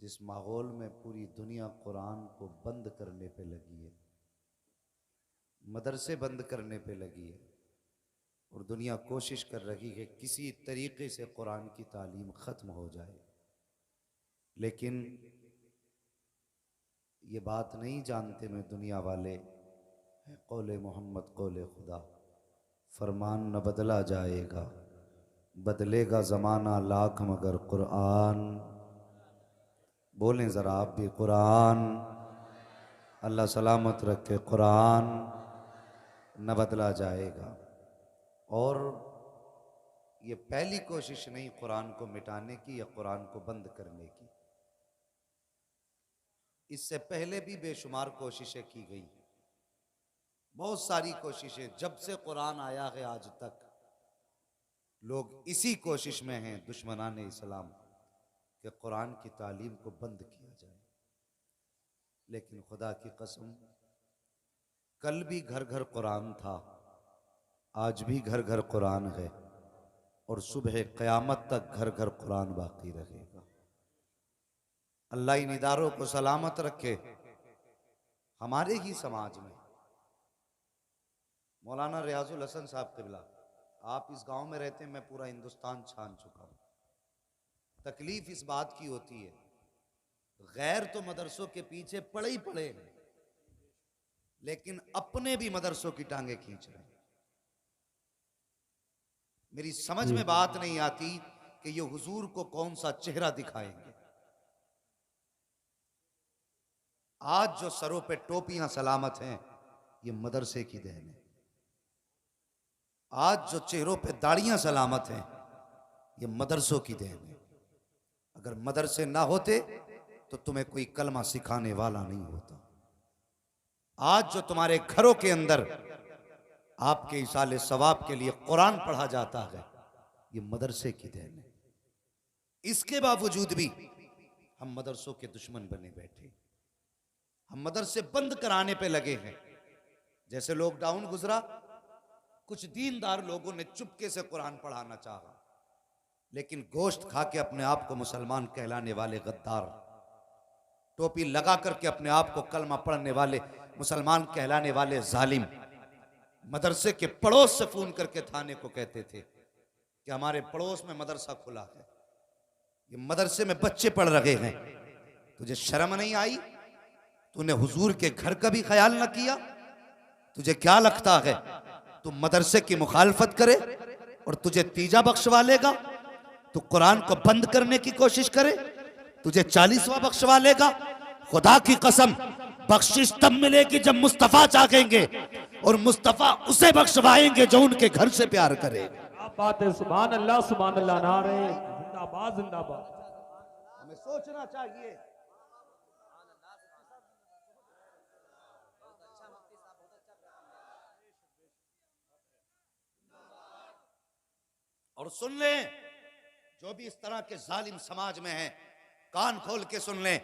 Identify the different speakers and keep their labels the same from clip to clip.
Speaker 1: जिस माहौल में पूरी दुनिया कुरान को बंद करने पे लगी है, मदरसे बंद करने पे लगी है और दुनिया कोशिश कर रही है किसी तरीके से कुरान की तालीम ख़त्म हो जाए, लेकिन ये बात नहीं जानते में दुनिया वाले है कौले मोहम्मद कौले खुदा, फरमान न बदला जाएगा, बदलेगा ज़माना लाख मगर कुरान। बोलें ज़रा आप भी कुरान। अल्लाह सलामत रखे, कुरान न बदला जाएगा। और ये पहली कोशिश नहीं कुरान को मिटाने की या कुरान को बंद करने की, इससे पहले भी बेशुमार कोशिशें की गई, बहुत सारी कोशिशें। जब से कुरान आया है आज तक लोग इसी कोशिश में हैं, दुश्मनान इस्लाम, कि कुरान की तालीम को बंद किया जाए। लेकिन खुदा की कसम, कल भी घर घर कुरान था, आज भी घर घर कुरान है और सुबह क़यामत तक घर घर कुरान बाकी रहेगा। अल्लाह इन इदारों को सलामत रखे। हमारे ही समाज में मौलाना रियाजुल हसन साहब क़िबला, आप इस गांव में रहते हैं, मैं पूरा हिंदुस्तान छान चुका हूं। तकलीफ इस बात की होती है, गैर तो मदरसों के पीछे पड़े ही पड़े हैं, लेकिन अपने भी मदरसों की टांगे खींच रहे हैं। मेरी समझ में बात नहीं आती कि ये हुजूर को कौन सा चेहरा दिखाएंगे। आज जो सरों पे टोपियां सलामत हैं, ये मदरसे की देन है। आज जो चेहरों पे दाढ़ियां सलामत हैं, ये मदरसों की देन है। अगर मदरसे ना होते तो तुम्हें कोई कलमा सिखाने वाला नहीं होता। आज जो तुम्हारे घरों के अंदर आपके इसाले सवाब के लिए कुरान पढ़ा जाता है, ये मदरसे की देन है। इसके बावजूद भी हम मदरसों के दुश्मन बने बैठे, हम मदरसे बंद कराने पे लगे हैं। जैसे लॉकडाउन गुजरा, कुछ दीनदार लोगों ने चुपके से कुरान पढ़ाना चाहा, लेकिन गोश्त खा के अपने आप को मुसलमान कहलाने वाले गद्दार, टोपी लगा करके अपने आप को कलमा पढ़ने वाले मुसलमान कहलाने वाले जालिम, मदरसे के पड़ोस से फोन करके थाने को कहते थे कि हमारे पड़ोस में मदरसा खुला है, ये मदरसे में बच्चे पढ़ रहे हैं। तुझे शर्म नहीं आई? तूने हुजूर के घर का भी ख्याल न किया? तुझे क्या लगता है तू मदरसे की मुखालफत करे और तुझे तीजा बख्शवा लेगा? तू कुरान को बंद करने की कोशिश करे, तुझे 40वां बख्शवा लेगा? खुदा की कसम, बख्शिश तब मिलेगी जब मुस्तफा चाहेंगे, और मुस्तफा उसे बख्शवाएंगे जो उनके घर से प्यार करे।
Speaker 2: बात है, सुभान अल्लाह नारे जिंदाबाद जिंदाबाद।
Speaker 1: हमें सोचना चाहिए। और सुन लें, जो भी इस तरह के जालिम समाज में हैं, कान खोल के सुन लें,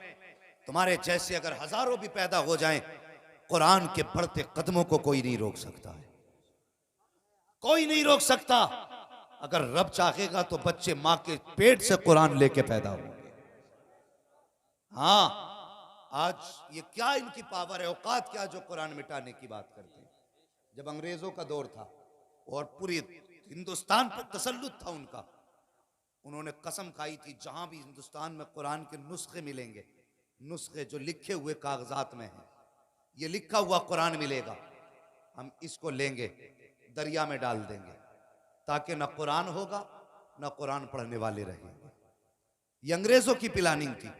Speaker 1: तुम्हारे जैसे अगर हजारों भी पैदा हो जाएं, कुरान के बढ़ते कदमों को कोई नहीं रोक सकता है, कोई नहीं रोक सकता। अगर रब चाहेगा तो बच्चे मां के पेट से कुरान लेके पैदा होंगे। हाँ, आज ये क्या इनकी पावर है, औकात क्या, जो कुरान मिटाने की बात करते हैं। जब अंग्रेजों का दौर था और पूरी हिंदुस्तान पर तसल्लुत था उनका, उन्होंने कसम खाई थी जहां भी हिंदुस्तान में कुरान के नुस्खे मिलेंगे, नुस्खे जो लिखे हुए कागजात में हैं, ये लिखा हुआ कुरान मिलेगा, हम इसको लेंगे, दरिया में डाल देंगे, ताकि ना कुरान होगा ना कुरान पढ़ने वाले रहेंगे। ये अंग्रेजों की प्लानिंग थी।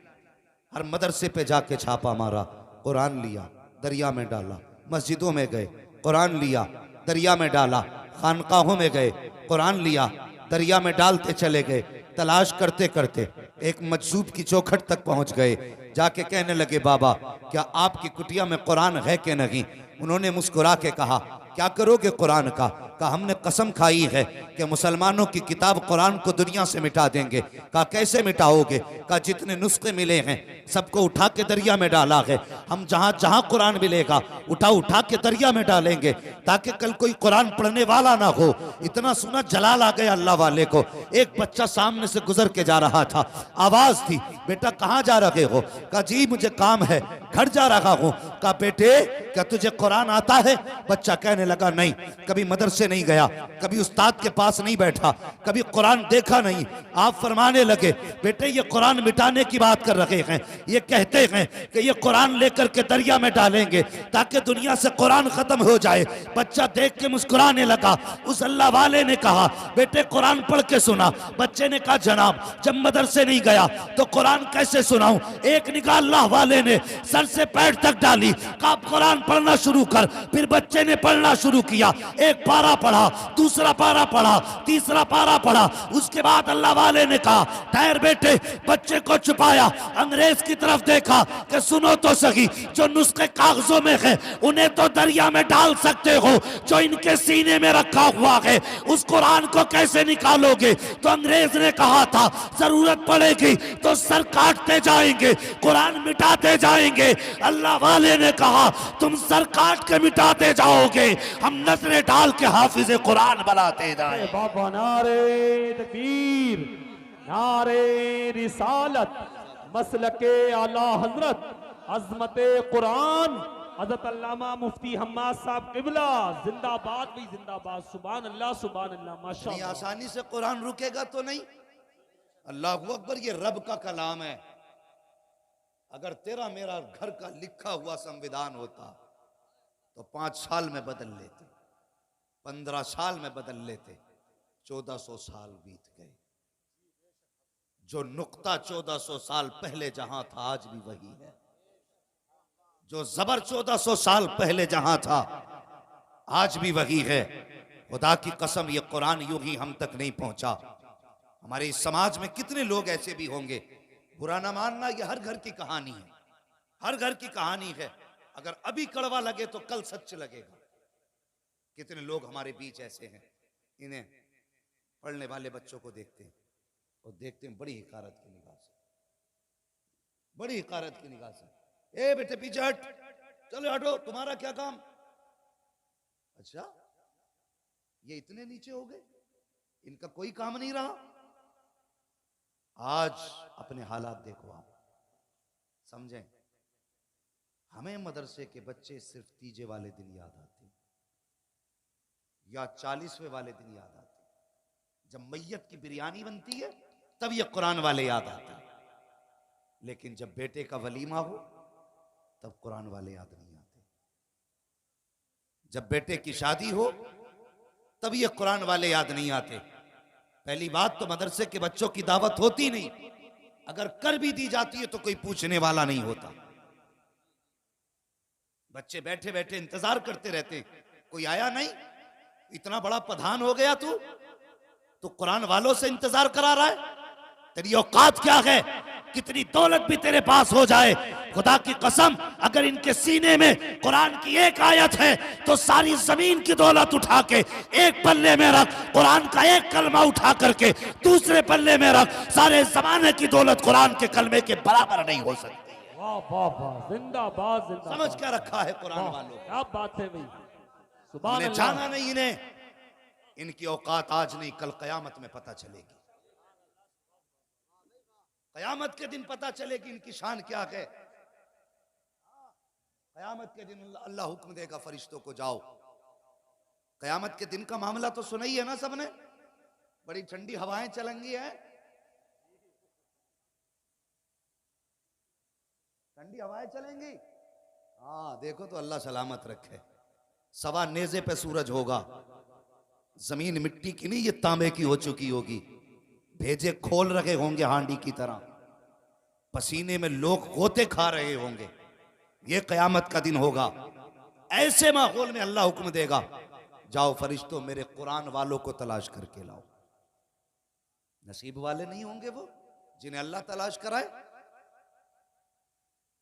Speaker 1: हर मदरसे पे जाके छापा मारा, कुरान लिया, दरिया में डाला, मस्जिदों में गए, कुरान लिया, दरिया में डाला, खानकाहों में गए, कुरान लिया, दरिया में डालते चले गए। तलाश करते करते एक मजजूब की चौखट तक पहुंच गए, जाके कहने लगे बाबा क्या आपकी कुटिया में कुरान है कि नहीं। उन्होंने मुस्कुरा के कहा क्या करोगे कुरान का। कहा हमने कसम खाई है कि मुसलमानों की किताब कुरान को दुनिया से मिटा देंगे। कहा कैसे मिटाओगे। कहा जितने नुस्खे मिले हैं सबको उठा के दरिया में डाला है। हम जहां जहां कुरान मिलेगा उठा उठा के दरिया में डालेंगे ताकि कल कोई कुरान पढ़ने वाला ना हो। इतना सुना जलाल आ गया अल्लाह वाले को। एक बच्चा सामने से गुजर के जा रहा था, आवाज थी बेटा कहाँ जा रहे हो। कहा जी मुझे काम है घर जा रहा हूँ। कहा बेटे क्या तुझे कुरान आता है। बच्चा कहने लगा नहीं, कभी मदरसे नहीं गया, कभी उस्ताद के पास नहीं बैठा, कभी कुरान देखा नहीं। आप फरमाने लगे बेटे ये कुरान मिटाने की बात कर रहे हैं, ये कहते हैं कि ये कुरान लेकर के दरिया में डालेंगे ताकि दुनिया से कुरान खत्म हो जाए। बच्चा देख के मुस्कुराने लगा। उस अल्लाह वाले ने कहा बेटे कुरान पढ़ के सुना। बच्चे ने कहा जनाब जब मदरसे नहीं गया तो कुरान कैसे सुनाऊं। एक निगाह अल्लाह वाले ने सर से पैर तक डाली, कहा कुरान पढ़ना शुरू कर। फिर बच्चे ने पढ़ना शुरू किया। एक पारा पढ़ा, दूसरा पारा पढ़ा, तीसरा पारा पढ़ा। उसके बाद अल्लाह वाले ने कहा ठहर बेटे। बच्चे को छुपाया, अंग्रेज की तरफ देखा कि सुनो तो सही, जो नुस्खे कागजों में है उन्हें तो दरिया में डाल सकते हो, जो इनके सीने में रखा हुआ है उस कुरान को कैसे निकालोगे। तो अंग्रेज ने कहा था जरूरत पड़ेगी तो सर काटते जाएंगे, कुरान मिटाते जाएंगे। अल्लाह वाले ने कहा तुम सर काट के मिटाते जाओगे, हम नजरें डाल के हाफिज कुरान बनाते जाएंगे।
Speaker 2: बाबा नारे तकबीर, नारे रिसालत, मसलके आला हजरत, अजमते कुरान, हजरत अल्लामा मुफ्ती हम्माद साहब किबला जिंदाबाद भी जिंदाबाद। सुभान अल्लाह
Speaker 1: नहीं
Speaker 2: माशाअल्लाह।
Speaker 1: आसानी से कुरान रुकेगा तो नहीं। अल्लाह अकबर ये रब का कलाम है। अगर तेरा मेरा घर का लिखा हुआ संविधान होता तो 5 साल में बदल लेते, 15 साल में बदल लेते। 1400 साल बीत गए। जो नुक्ता 1400 साल पहले जहां था आज भी वही है। जो जबर 1400 साल पहले जहां था आज भी वही है। खुदा की कसम ये कुरान यूं ही हम तक नहीं पहुंचा। हमारे इस समाज में कितने लोग ऐसे भी होंगे, बुरा ना मानना, ये हर घर की कहानी है, हर घर की कहानी है। अगर अभी कड़वा लगे तो कल सच लगेगा। कितने लोग हमारे बीच ऐसे हैं, इन्हें पढ़ने वाले बच्चों को देखते हैं और देखते हैं बड़ी हिकारत की निगाह से, बड़ी हिकारत की निगाह से। ए बेटे पीछे हट, चलो हटो, तुम्हारा क्या काम। अच्छा ये इतने नीचे हो गए, इनका कोई काम नहीं रहा। आज अपने हालात देखो, आप समझें। हमें मदरसे के बच्चे सिर्फ तीजे वाले दिन याद आते या 40वें वाले दिन याद आते। जब मैयत की बिरयानी बनती है तब ये कुरान वाले याद आते हैं। लेकिन जब बेटे का वलीमा हो तब कुरान वाले याद नहीं आते। जब बेटे की शादी हो तब ये कुरान वाले याद नहीं आते। पहली बात तो मदरसे के बच्चों की दावत होती नहीं, अगर कर भी दी जाती है तो कोई पूछने वाला नहीं होता। बच्चे बैठे बैठे इंतजार करते रहते, कोई आया नहीं। इतना बड़ा प्रधान हो गया तू तो कुरान वालों से इंतजार करा रहा है। तेरी औकात क्या है। कितनी दौलत भी तेरे पास हो जाए, खुदा की कसम अगर इनके सीने में कुरान की एक आयत है तो सारी जमीन की दौलत उठा के एक पल्ले में रख, कुरान का एक कलमा उठा करके दूसरे पल्ले में रख, सारे जमाने की दौलत कुरान के कलमे के बराबर नहीं हो सकती।
Speaker 2: वाह वाह वाह, जिंदाबाद जिंदाबाद।
Speaker 1: समझ क्या रखा है कुरान वालों,
Speaker 2: क्या बात है भाई, सुभान
Speaker 1: इन्हें
Speaker 2: अल्लाह।
Speaker 1: जाना नहीं। इन्हें इनकी औकात आज नहीं कल कयामत में पता चलेगी। कयामत के दिन पता चलेगी इनकी शान क्या है। कयामत के दिन अल्लाह हुक्म देगा फरिश्तों को जाओ। कयामत के दिन का मामला तो सुना ही है ना सबने। बड़ी ठंडी हवाएं चलेंगी है, ठंडी हवाएं चलेंगी। हाँ देखो तो अल्लाह सलामत रखे। सवा नेजे पे सूरज होगा, जमीन मिट्टी की नहीं ये तांबे की हो चुकी होगी। भेजे खोल रहे होंगे हांडी की तरह, पसीने में लोग गोते खा रहे होंगे। ये कयामत का दिन होगा। ऐसे माहौल में अल्लाह हुक्म देगा जाओ फरिश्तों मेरे कुरान वालों को तलाश करके लाओ। नसीब वाले नहीं होंगे वो जिन्हें अल्लाह तलाश कराए।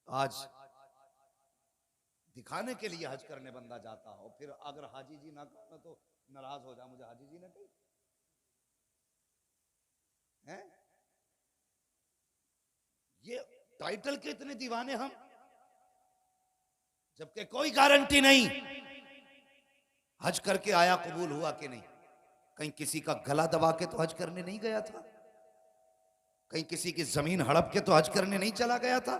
Speaker 1: आज दिखाने के लिए हज करने बंदा जाता हो, फिर अगर हाजी जी ना कहो तो नाराज हो जा, मुझे हाजी जी ने कही है। ये टाइटल के इतने दीवाने हम, जबकि कोई गारंटी नहीं हज करके आया कबूल हुआ कि नहीं। कहीं किसी का गला दबा के तो हज करने नहीं गया था, कहीं किसी की जमीन हड़प के तो हज करने नहीं चला गया था,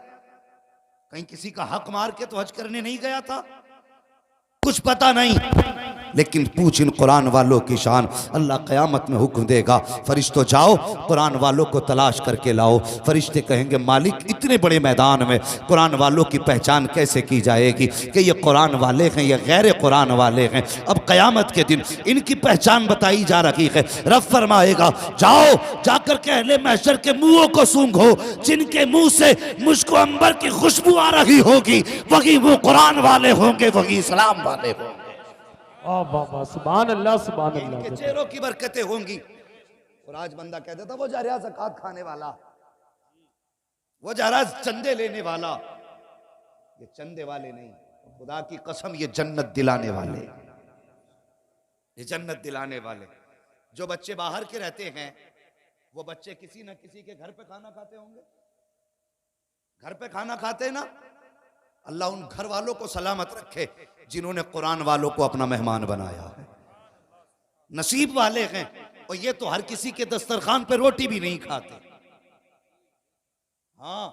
Speaker 1: कहीं किसी का हक मार के तो हज करने नहीं गया था। कुछ पता नहीं, लेकिन पूछ इन कुरान वालों की शान। अल्लाह क़यामत में हुक्म देगा, फरिश्तों जाओ कुरान वालों को तलाश करके लाओ। फरिश्ते कहेंगे मालिक इतने बड़े मैदान में कुरान वालों की पहचान कैसे की जाएगी कि ये कुरान वाले हैं या गैर कुरान वाले हैं। अब क़यामत के दिन इनकी पहचान बताई जा रही है। रब फरमाएगा जाओ जाकर के अहले महशर के मुंहों को सूंघो, जिनके मुंह से मुझको अंबर की खुशबू आ रही होगी वही वो कुरान वाले होंगे, वही इस्लाम वाले होंगे।
Speaker 2: बाबा सुभान अल्लाह सुभान
Speaker 1: इनके
Speaker 2: अल्लाह।
Speaker 1: चेहरों की बरकतें होंगी। और आज बंदा कहता था वो जा रहा ज़कात खाने वाला, वो जा रहा चंदे लेने वाला। ये चंदे वाले नहीं, खुदा की कसम ये जन्नत दिलाने वाले, ये जन्नत दिलाने वाले। जो बच्चे बाहर के रहते हैं वो बच्चे किसी न किसी के घर पे खाना खाते होंगे, घर पे खाना खाते ना। अल्लाह उन घर वालों को सलामत रखे जिन्होंने कुरान वालों को अपना मेहमान बनाया है। नसीब वाले हैं। और ये तो हर किसी के दस्तरखान पे रोटी भी नहीं खाते। हाँ,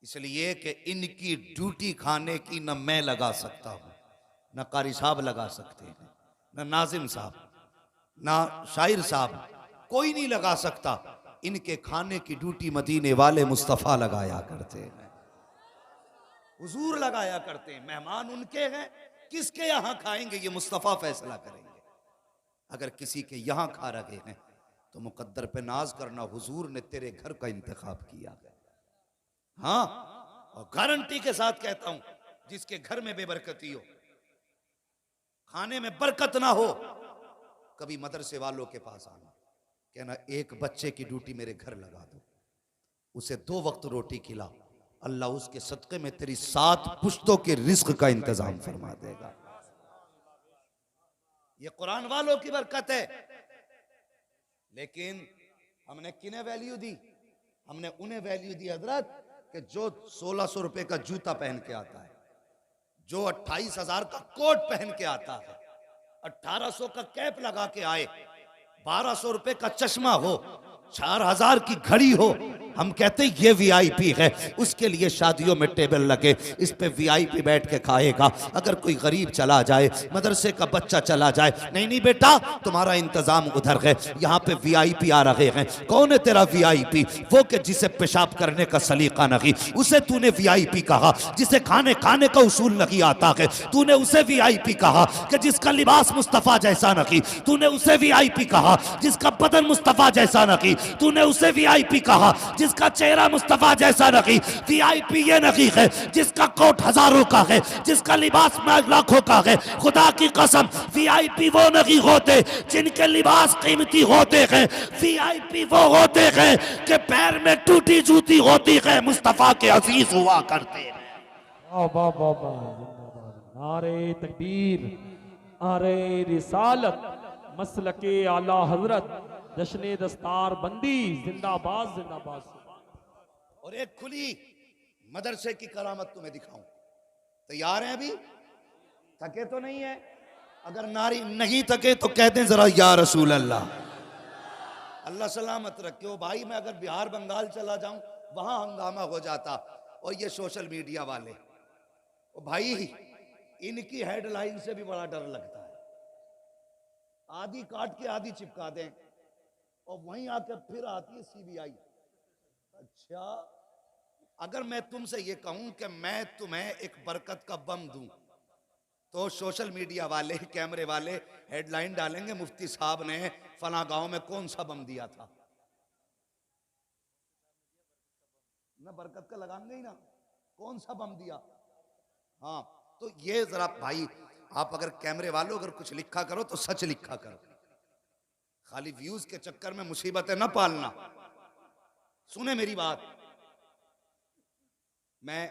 Speaker 1: इसलिए कि इनकी ड्यूटी खाने की न मैं लगा सकता हूं, न कारी साहब लगा सकते हैं, न नाजिम साहब, न शायर साहब, कोई नहीं लगा सकता। इनके खाने की ड्यूटी मदीने वाले मुस्तफ़ा लगाया करते हैं, हुजूर लगाया करते हैं। मेहमान उनके हैं, किसके यहां खाएंगे ये मुस्तफ़ा फैसला करेंगे। अगर किसी के यहां खा रहे हैं तो मुकद्दर पे नाज करना, हुजूर ने तेरे घर का इंतखाब किया है। हाँ, और गारंटी के साथ कहता हूं, जिसके घर में बेबरकती हो, खाने में बरकत ना हो, कभी मदरसे वालों के पास आना, कहना एक बच्चे की ड्यूटी मेरे घर लगा दो, उसे 2 वक्त रोटी खिला, अल्लाह उसके सदक़े में तेरी 7 पुश्तों के रिज्क का इंतजाम फरमा देगा। ये कुरान वालों की बरकत है। लेकिन हमने किन्हें वैल्यू दी? हमने उन्हें वैल्यू दी हजरत कि जो 1600 रुपए का जूता पहन के आता है, जो 28,000 का कोट पहन के आता है, 1800 का कैप लगा के आए, 1200 रुपए का चश्मा हो, 4000 की घड़ी हो, हम कहते हैं ये वीआईपी है। उसके लिए शादियों में टेबल लगे, इस पे वीआईपी बैठ के खाएगा। अगर कोई गरीब चला जाए, मदरसे का बच्चा चला जाए, नहीं नहीं बेटा तुम्हारा इंतजाम उधर है, यहाँ पे वीआईपी आ रहे हैं। कौन है तेरा वीआईपी? वो कि जिसे पेशाब करने का सलीका नहीं, उसे तूने वीआईपी कहा। जिसे खाने खाने का उसूल नहीं आता है, तूने उसे वीआईपी कहा। कि जिसका लिबास मुस्तफ़ा जैसा नहीं, तूने उसे वीआईपी कहा। जिसका बदन मुस्तफ़ा जैसा नहीं, तूने उसे वीआईपी कहा। जिसका चेहरा मुस्तफा जैसा नहीं, वीआईपी ये नहीं है जिसका कोट हजारों का है, जिसका लिबास लाखों का है। खुदा की कसम वीआईपी वो नहीं होते जिनके लिबास कीमती होते हैं। वीआईपी वो होते हैं कि पैर में टूटी जूती होती है, मुस्तफा के अजीज हुआ करते हैं।
Speaker 2: नारे तकबीर, नारे रिसालत, मसलके आला हजरत, जश्ने दस्तार बंदी, जिंदाबाद जिंदाबाद।
Speaker 1: और एक खुली मदरसे की करामत तुम्हें दिखाऊं। तैयार हैं? अभी थके तो नहीं है? अगर नारी नहीं थके तो कहते हैं जरा या रसूल अल्लाह। अल्लाह सलामत रखे। ओ भाई, मैं अगर बिहार बंगाल चला जाऊं वहां हंगामा हो जाता। और ये सोशल मीडिया वाले, ओ भाई इनकी हेडलाइन से भी बड़ा डर लगता है। आधी काट के आधी चिपका दें और वहीं आकर फिर आती है सीबीआई। अच्छा, अगर मैं तुमसे ये कहूं कि मैं तुम्हें एक बरकत का बम दूं, तो सोशल मीडिया वाले, कैमरे वाले हेडलाइन डालेंगे मुफ्ती साहब ने फला गांव में कौन सा बम दिया था। ना बरकत का लगाएंगे ही ना, कौन सा बम दिया। हाँ, तो ये जरा भाई आप अगर कैमरे वालों अगर कुछ लिखा करो तो सच लिखा करो, खाली व्यूज के चक्कर में मुसीबतें न पालना। सुने मेरी बात, मैं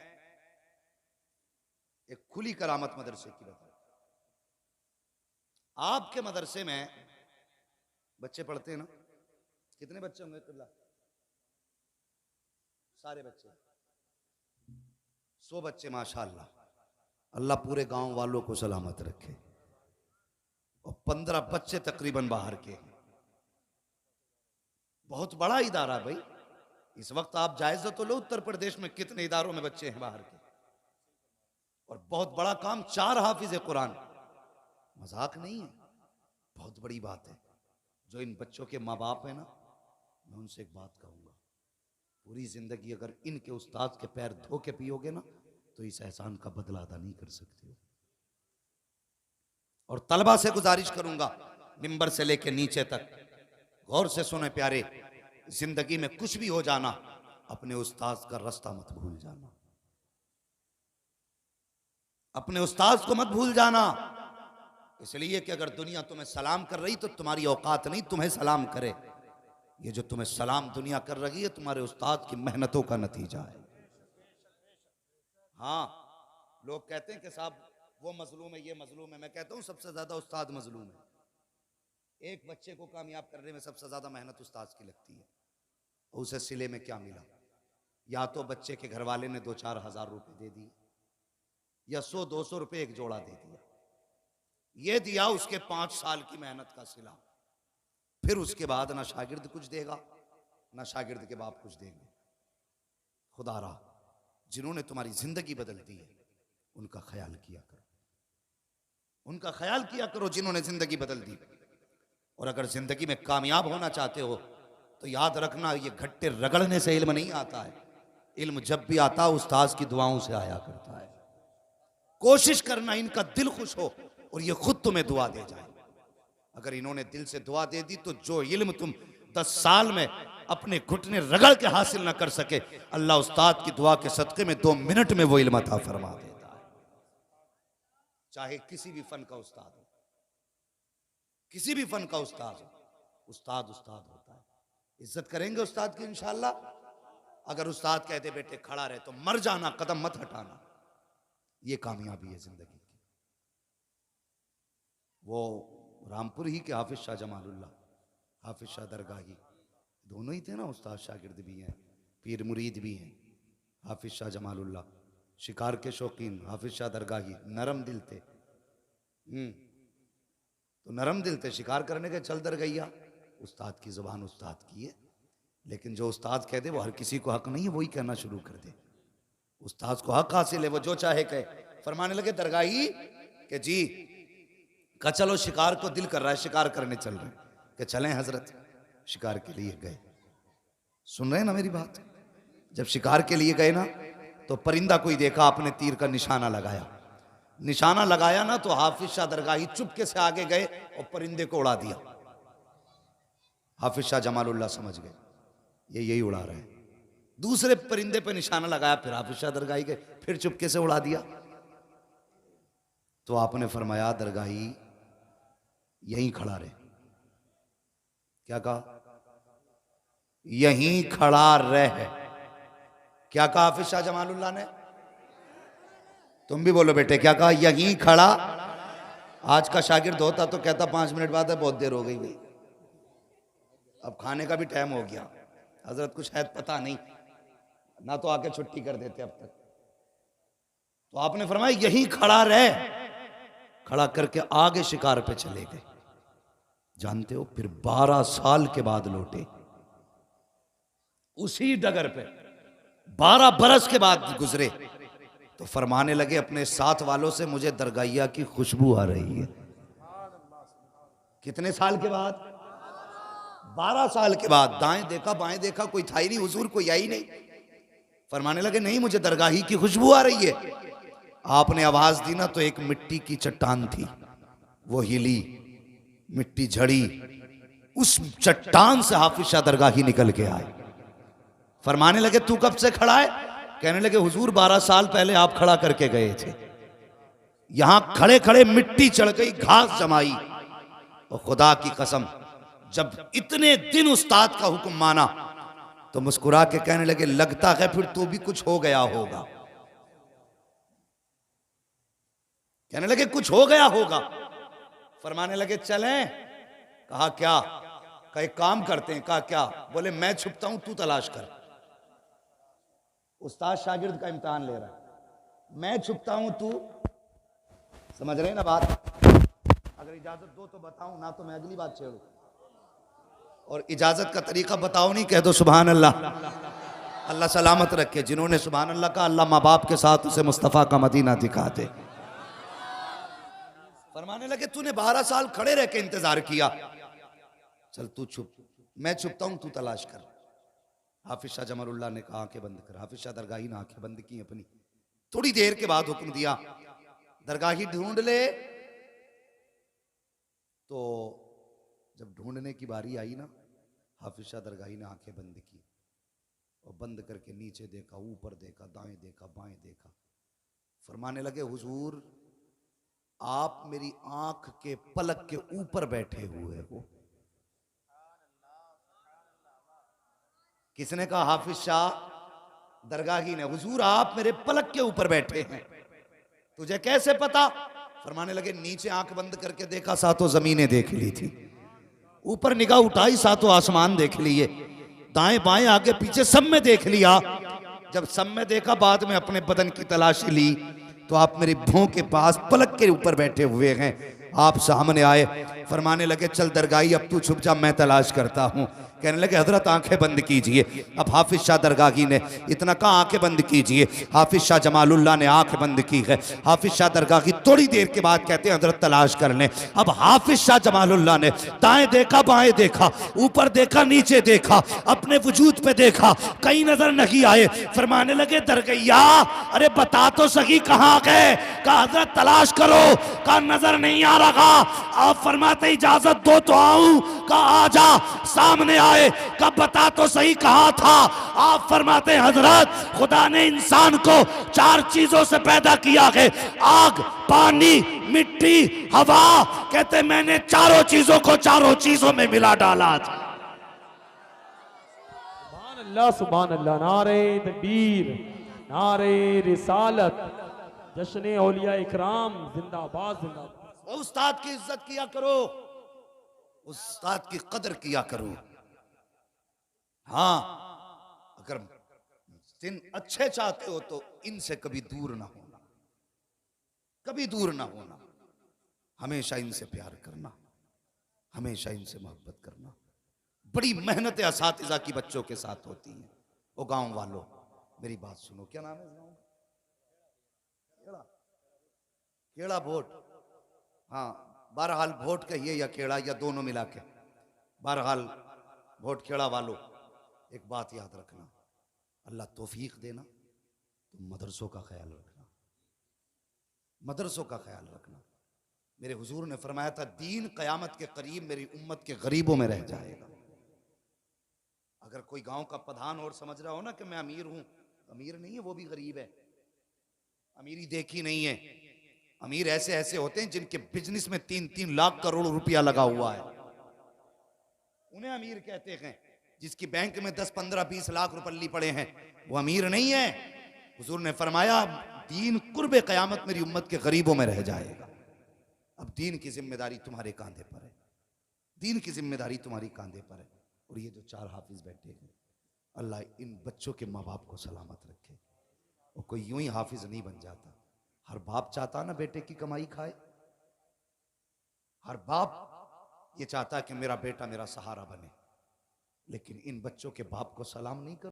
Speaker 1: एक खुली करामत मदरसे की बताऊं। आपके मदरसे में बच्चे पढ़ते हैं ना? कितने बच्चे होंगे किबला? सारे बच्चे 100 बच्चे माशाअल्लाह। अल्लाह पूरे गांव वालों को सलामत रखे। और 15 बच्चे तकरीबन बाहर के हैं। बहुत बड़ा इदारा भाई। इस वक्त आप जायजा तो लो उत्तर प्रदेश में कितने इदारों में बच्चे हैं बाहर के। और बहुत बड़ा काम, 4 हाफिज कुरान, मजाक नहीं है, बहुत बड़ी बात है। जो इन बच्चों के माँ बाप है ना, मैं उनसे एक बात कहूंगा, पूरी जिंदगी अगर इनके उस्ताद के पैर धो के पियोगे ना, तो इस एहसान का बदला अदा नहीं कर सकते हो। और तलबा से गुजारिश करूंगा, मिंबर से लेके नीचे तक गौर से सुने प्यारे, जिंदगी में कुछ भी हो जाना, अपने उस्ताद का रास्ता मत भूल जाना। अपने उस्ताद को मत भूल जाना। इसलिए कि अगर दुनिया तुम्हें सलाम कर रही तो तुम्हारी औकात नहीं तुम्हें सलाम करे। ये जो तुम्हें सलाम दुनिया कर रही है, तुम्हारे उस्ताद की मेहनतों का नतीजा है। हाँ, लोग कहते हैं कि साहब वो मजलूम है, ये मजलूम है। मैं कहता हूं सबसे ज्यादा उस्ताद मजलूम है। एक बच्चे को कामयाब करने में सबसे ज्यादा मेहनत उस्ताद की लगती है। उसे सिले में क्या मिला? या तो बच्चे के घर वाले ने 2-4 हजार रुपए दे दिए, या 100-200 रुपए एक जोड़ा दे दिया। ये दिया उसके 5 साल की मेहनत का सिला। फिर उसके बाद ना शागिर्द कुछ देगा, ना शागिर्द के बाप कुछ देंगे। खुदारा, जिन्होंने तुम्हारी जिंदगी बदल दी है, उनका ख्याल किया करो। उनका ख्याल किया करो जिन्होंने जिंदगी बदल दी। और अगर जिंदगी में कामयाब होना चाहते हो तो याद रखना, ये घट्टे रगड़ने से इल्म नहीं आता है। इल्म जब भी आता उस्ताद की दुआओं से आया करता है। कोशिश करना इनका दिल खुश हो और ये खुद तुम्हें दुआ दे जाए। अगर इन्होंने दिल से दुआ दे दी तो जो इल्म तुम 10 साल में अपने घुटने रगड़ के हासिल ना कर सके, अल्लाह उस्ताद की दुआ के सदके में 2 मिनट में वो इल्म अता फरमा देता है। चाहे किसी भी फन का उस्ताद हो, किसी भी फन का उस्ताद हो, उस्ताद उस्ताद होता है। इज्जत करेंगे उस्ताद की इंशाअल्लाह। अगर उस्ताद कहते बेटे खड़ा रहे तो मर जाना, कदम मत हटाना, ये कामयाबी है जिंदगी की। वो रामपुर ही के हाफिज शाह जमालुल्लाह, हाफिज शाह दरगाही, दोनों ही थे ना, उस्ताद शागिर्द भी हैं, पीर मुरीद भी हैं। हाफिज शाह जमालुल्लाह शिकार के शौकीन, हाफिज शाह दरगाही नरम दिल थे। तो नरम दिल थे, शिकार करने के चल दरगैया। उस्ताद की जुबान उस्ताद की है, लेकिन जो उस्ताद कह दे वो हर किसी को हक नहीं है वही कहना शुरू कर दे। उस्ताद को हक हासिल है, वो जो चाहे कहे। फरमाने लगे दरगाही कि जी का चलो शिकार को दिल कर रहा है, शिकार करने चल रहे हैं, कि चलें हजरत। शिकार के लिए गए। सुन रहे हैं ना मेरी बात? जब शिकार के लिए गए ना, तो परिंदा कोई देखा, अपने तीर का निशाना लगाया। निशाना लगाया ना तो हाफिज शाह दरगाही चुपके से आगे गए और परिंदे को उड़ा दिया। हाफिज शाह जमालुल्लाह समझ गए ये यही उड़ा रहे हैं। दूसरे परिंदे पे निशाना लगाया, फिर हाफिज शाह दरगाही गए, फिर चुपके से उड़ा दिया। तो आपने फरमाया दरगाही यहीं खड़ा रहे। क्या कहा? यहीं खड़ा रह। क्या कहा हाफिज शाह जमालुल्लाह ने? तुम भी बोलो बेटे, क्या कहा? यहीं खड़ा। आज का शागिर्द होता तो कहता 5 मिनट बाद है, बहुत देर हो गई भाई, अब खाने का भी टाइम हो गया, हजरत कुछ शायद पता नहीं ना, तो आके छुट्टी कर देते अब तक। तो आपने फरमाया यहीं खड़ा रह। खड़ा करके आगे शिकार पे चले गए। जानते हो फिर 12 साल के बाद लौटे उसी डगर पे। 12 बरस के बाद गुजरे तो फरमाने लगे अपने साथ वालों से, मुझे दरगाहिया की खुशबू आ रही है। कितने साल के बाद? 12 साल के बाद। दाएं देखा बाएं देखा, कोई था ही नहीं, हुजूर कोई आई नहीं। फरमाने लगे नहीं, मुझे दरगाही की खुशबू आ रही है। आपने आवाज दी ना तो एक मिट्टी की चट्टान थी, वो हिली, मिट्टी झड़ी, उस चट्टान से हाफिज शाह दरगाही निकल के आए। फरमाने लगे तू कब से खड़ा है? कहने लगे हुजूर 12 साल पहले आप खड़ा करके गए थे। यहां खड़े खड़े मिट्टी चढ़ गई, घास जमाई। और खुदा की कसम जब इतने दिन उस्ताद का हुक्म माना तो मुस्कुरा के कहने लगे लगता है फिर तो भी कुछ हो गया होगा। कहने लगे कुछ हो गया होगा। फरमाने लगे चलें। कहा क्या? कहा एक काम करते हैं। कहा क्या? बोले मैं छुपता हूं, तू तलाश कर। उस्ताद शागिर्द का इम्तिहान ले रहा है। मैं छुपता हूं, तू, समझ रहे हैं ना बात? अगर इजाजत दो तो बताऊं, ना तो मैं अगली बात छेड़ू। और इजाजत का तरीका बताओ नहीं, कह दो सुभान अल्लाह। अल्लाह सलामत रखे। जिन्होंने सुभान अल्लाह का, अल्लाह माँ बाप के साथ उसे मुस्तफ़ा का मदीना दिखा दे। फरमाने लगे तूने 12 साल खड़े रह के इंतजार किया, चल तू छुप, मैं छुपता हूं, तू तलाश कर। हाफिज शाह जमालुल्लाह ने कहा आंखें बंद कर। हाफिज शाह दरगाही ने आंखें बंद की अपनी। थोड़ी देर के बाद हुक्म दिया दरगाही ढूंढ ले। तो जब ढूंढने की बारी आई ना, हाफिज शाह दरगाही ने आंखें बंद की और बंद करके नीचे देखा, ऊपर देखा, दाएं देखा, बाएं देखा। फरमाने लगे हुजूर आप मेरी आंख के पलक के ऊपर बैठे हुए हो। किसने कहा? हाफिज शाह दरगाही ने। हुजूर आप मेरे पलक के ऊपर बैठे हैं, तुझे कैसे पता? फरमाने लगे नीचे आंख बंद करके देखा, सातों जमीनें देख ली थी। ऊपर निगाह उठाई, सातों आसमान देख लिए। दाएं बाएं आगे पीछे सब में देख लिया। जब सब में देखा, बाद में अपने बदन की तलाशी ली, तो आप मेरी भौं के पास पलक के ऊपर बैठे हुए हैं। आप सामने आए। फरमाने लगे चल दरगाही अब तू छुप जा, मैं तलाश करता हूं। कहने लगे हजरत आंखें बंद कीजिए। अब हाफिज शाह दरगाही ने इतना कहा आंखें बंद कीजिए। हाफिज शाह जमालुल्लाह ने आंखें बंद की है। हाफिज शाह दरगाही थोड़ी देर के बाद कहते हैं हजरत तलाश कर लें। अब हाफिज शाह जमालुल्लाह ने दाएं देखा, बाएं देखा, ऊपर देखा, नीचे देखा, अपने वजूद पे देखा, कहीं नजर नहीं आए। फरमाने लगे दरगैया अरे बता तो सही कहां गए? कहा हजरत तलाश करो। कहा नजर नहीं आ रहा। आप फरमाते इजाजत दो तो आऊं। कहा आजा। सामने आए। कहा बता तो सही कहां था? आप फरमाते हजरत खुदा ने इंसान को 4 चीजों से पैदा किया है, आग, पानी, मिट्टी, हवा। कहते मैंने चारों चीजों को चारों चीजों में मिला डाला था।
Speaker 2: सुभान अल्लाह। नारे तकबीर, नारे रिसालत, जश्न औलिया इकराम जिंदाबाद जिंदाबाद।
Speaker 1: उस्ताद की इज्जत किया करो, उस्ताद की कदर किया करो। हाँ अगर दिन अच्छे चाहते हो तो इनसे कभी दूर ना होना, कभी दूर ना होना। हमेशा इनसे प्यार करना, हमेशा इनसे मोहब्बत करना। बड़ी मेहनत असातिज़ा की बच्चों के साथ होती हैं। वो गांव वालों मेरी बात सुनो। क्या नाम है इस गांव? केड़ा, केड़ा भोट। हाँ बहरहाल भोट कहिए या केड़ा या दोनों मिला के, बहरहाल भोट खेड़ा वालों एक बात याद रखना, अल्लाह तौफीक देना तो मदरसों का ख्याल रखना, मदरसों का ख्याल रखना। मेरे हुजूर ने फरमाया था दीन क़यामत के करीब मेरी उम्मत के गरीबों में रह जाएगा। अगर कोई गांव का प्रधान और समझ रहा हो ना कि मैं अमीर हूं, अमीर नहीं है, वो भी गरीब है। अमीरी देखी नहीं है। अमीर ऐसे ऐसे होते हैं जिनके बिजनेस में 3-3 लाख करोड़ रुपया लगा हुआ है, उन्हें अमीर कहते हैं। जिसकी बैंक में 10-15-20 लाख रुपये पड़े हैं वो अमीर नहीं है। हुजूर ने फरमाया दीन कुर्बे क़यामत मेरी उम्मत के गरीबों में रह जाएगा। अब दीन की जिम्मेदारी तुम्हारे कांधे पर है, दीन की जिम्मेदारी तुम्हारी कांधे पर है। और ये जो 4 हाफिज बैठे हैं, अल्लाह इन बच्चों के माँ बाप को सलामत रखे। और कोई यूं ही हाफिज नहीं बन जाता। हर बाप चाहता ना बेटे की कमाई खाए, हर बाप ये चाहता कि मेरा बेटा मेरा सहारा बने। लेकिन इन बच्चों के बाप को सलाम नहीं कर